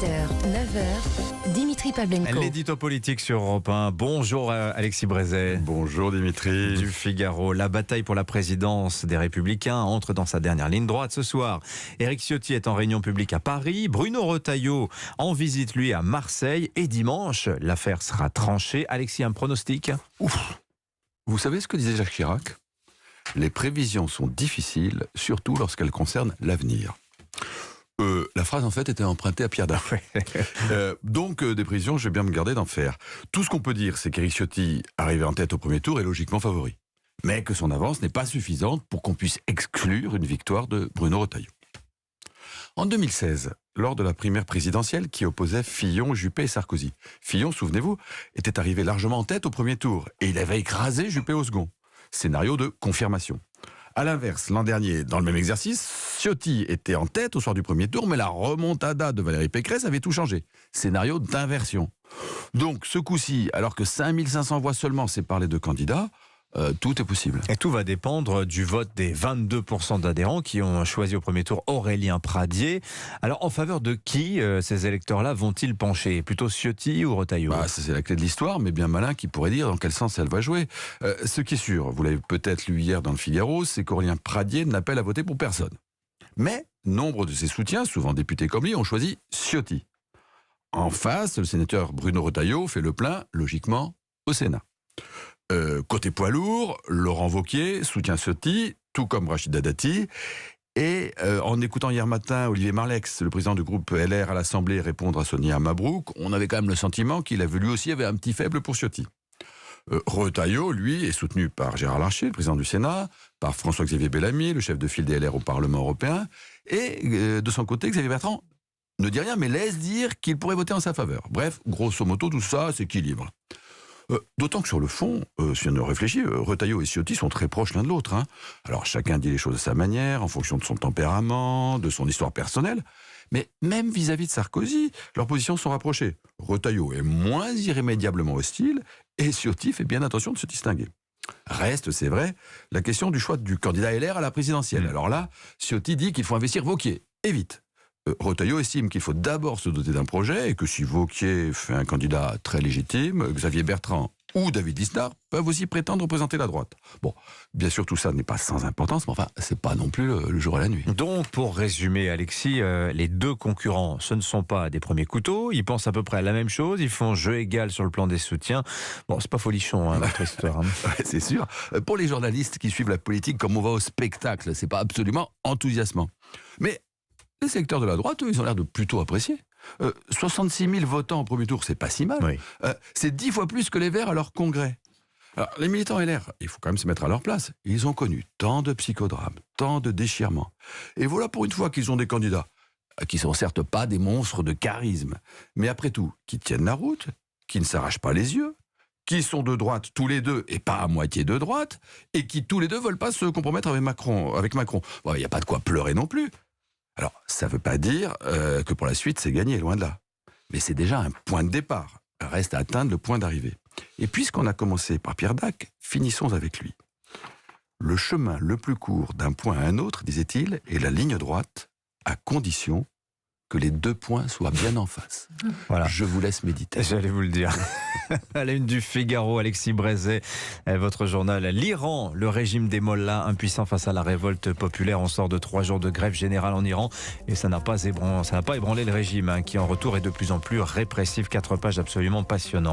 8h, 9h, Dimitri Pavlenko. L'édito politique sur Europe 1. Bonjour Alexis Brézet. Bonjour Dimitri. Du Figaro. La bataille pour la présidence des Républicains entre dans sa dernière ligne droite ce soir. Éric Ciotti est en réunion publique à Paris. Bruno Retailleau en visite lui à Marseille. Et dimanche, l'affaire sera tranchée. Alexis, un pronostic? Vous savez ce que disait Jacques Chirac? Les prévisions sont difficiles, surtout lorsqu'elles concernent l'avenir. La phrase, en fait, était empruntée à Pierre Dac. Donc, des prévisions, je vais bien me garder d'en faire. Tout ce qu'on peut dire, c'est qu'Éric Ciotti, arrivé en tête au premier tour, est logiquement favori. Mais que son avance n'est pas suffisante pour qu'on puisse exclure une victoire de Bruno Retailleau. En 2016, lors de la primaire présidentielle qui opposait Fillon, Juppé et Sarkozy, Fillon, souvenez-vous, était arrivé largement en tête au premier tour et il avait écrasé Juppé au second. Scénario de confirmation. A l'inverse, l'an dernier, dans le même exercice, Ciotti était en tête au soir du premier tour, mais la remontada de Valérie Pécresse avait tout changé. Scénario d'inversion. Donc, ce coup-ci, alors que 5500 voix seulement séparent les deux candidats, tout est possible. Et tout va dépendre du vote des 22% d'adhérents qui ont choisi au premier tour Aurélien Pradié. Alors, en faveur de qui ces électeurs-là vont-ils pencher? Plutôt Ciotti ou Retailleau? C'est la clé de l'histoire, mais bien malin qui pourrait dire dans quel sens elle va jouer. Ce qui est sûr, vous l'avez peut-être lu hier dans le Figaro, c'est qu'Aurélien Pradié n'appelle à voter pour personne. Mais nombre de ses soutiens, souvent députés comme lui, ont choisi Ciotti. En face, le sénateur Bruno Retailleau fait le plein, logiquement, au Sénat. Côté poids lourd, Laurent Wauquiez soutient Ciotti, tout comme Rachida Dati. Et en écoutant hier matin Olivier Marleix, le président du groupe LR à l'Assemblée, répondre à Sonia Mabrouk, on avait quand même le sentiment qu'il avait lui aussi avait un petit faible pour Ciotti. Retailleau, lui, est soutenu par Gérard Larcher, le président du Sénat, par François-Xavier Bellamy, le chef de file des LR au Parlement européen, et de son côté, Xavier Bertrand ne dit rien, mais laisse dire qu'il pourrait voter en sa faveur. Bref, grosso modo, tout ça s'équilibre. D'autant que sur le fond, si on réfléchit, Retailleau et Ciotti sont très proches l'un de l'autre. Alors chacun dit les choses à sa manière, en fonction de son tempérament, de son histoire personnelle. Mais même vis-à-vis de Sarkozy, leurs positions sont rapprochées. Retailleau est moins irrémédiablement hostile et Ciotti fait bien attention de se distinguer. Reste, c'est vrai, la question du choix du candidat LR à la présidentielle. Alors là, Ciotti dit qu'il faut investir Wauquiez, et vite. Retailleau estime qu'il faut d'abord se doter d'un projet et que si Wauquiez fait un candidat très légitime, Xavier Bertrand ou David Lisnard peuvent aussi prétendre représenter la droite. Bon, bien sûr, tout ça n'est pas sans importance, mais enfin, c'est pas non plus le jour et la nuit. Donc, pour résumer, Alexis, les deux concurrents, ce ne sont pas des premiers couteaux. Ils pensent à peu près à la même chose. Ils font jeu égal sur le plan des soutiens. Bon, c'est pas folichon, votre histoire. Ouais, c'est sûr. Pour les journalistes qui suivent la politique comme on va au spectacle, c'est pas absolument enthousiasmant. Mais les secteurs de la droite, eux, ils ont l'air de plutôt apprécier. 66 000 votants au premier tour, c'est pas si mal. Oui. C'est 10 fois plus que les Verts à leur congrès. Alors, les militants LR, il faut quand même se mettre à leur place. Ils ont connu tant de psychodrames, tant de déchirements. Et voilà pour une fois qu'ils ont des candidats qui sont certes pas des monstres de charisme, mais après tout, qui tiennent la route, qui ne s'arrachent pas les yeux, qui sont de droite tous les deux et pas à moitié de droite, et qui tous les deux veulent pas se compromettre avec Macron. Bon, il n'y a pas de quoi pleurer non plus. Alors, ça ne veut pas dire que pour la suite, c'est gagné, loin de là. Mais c'est déjà un point de départ. Reste à atteindre le point d'arrivée. Et puisqu'on a commencé par Pierre Dac, finissons avec lui. Le chemin le plus court d'un point à un autre, disait-il, est la ligne droite, à condition que les deux points soient bien en face. Voilà. Je vous laisse méditer. J'allais vous le dire. À la une du Figaro, Alexis Brézet, votre journal. L'Iran, le régime des mollahs, impuissant face à la révolte populaire. On sort de 3 jours de grève générale en Iran et ça n'a pas ébranlé le régime, qui en retour est de plus en plus répressif. 4 pages absolument passionnantes.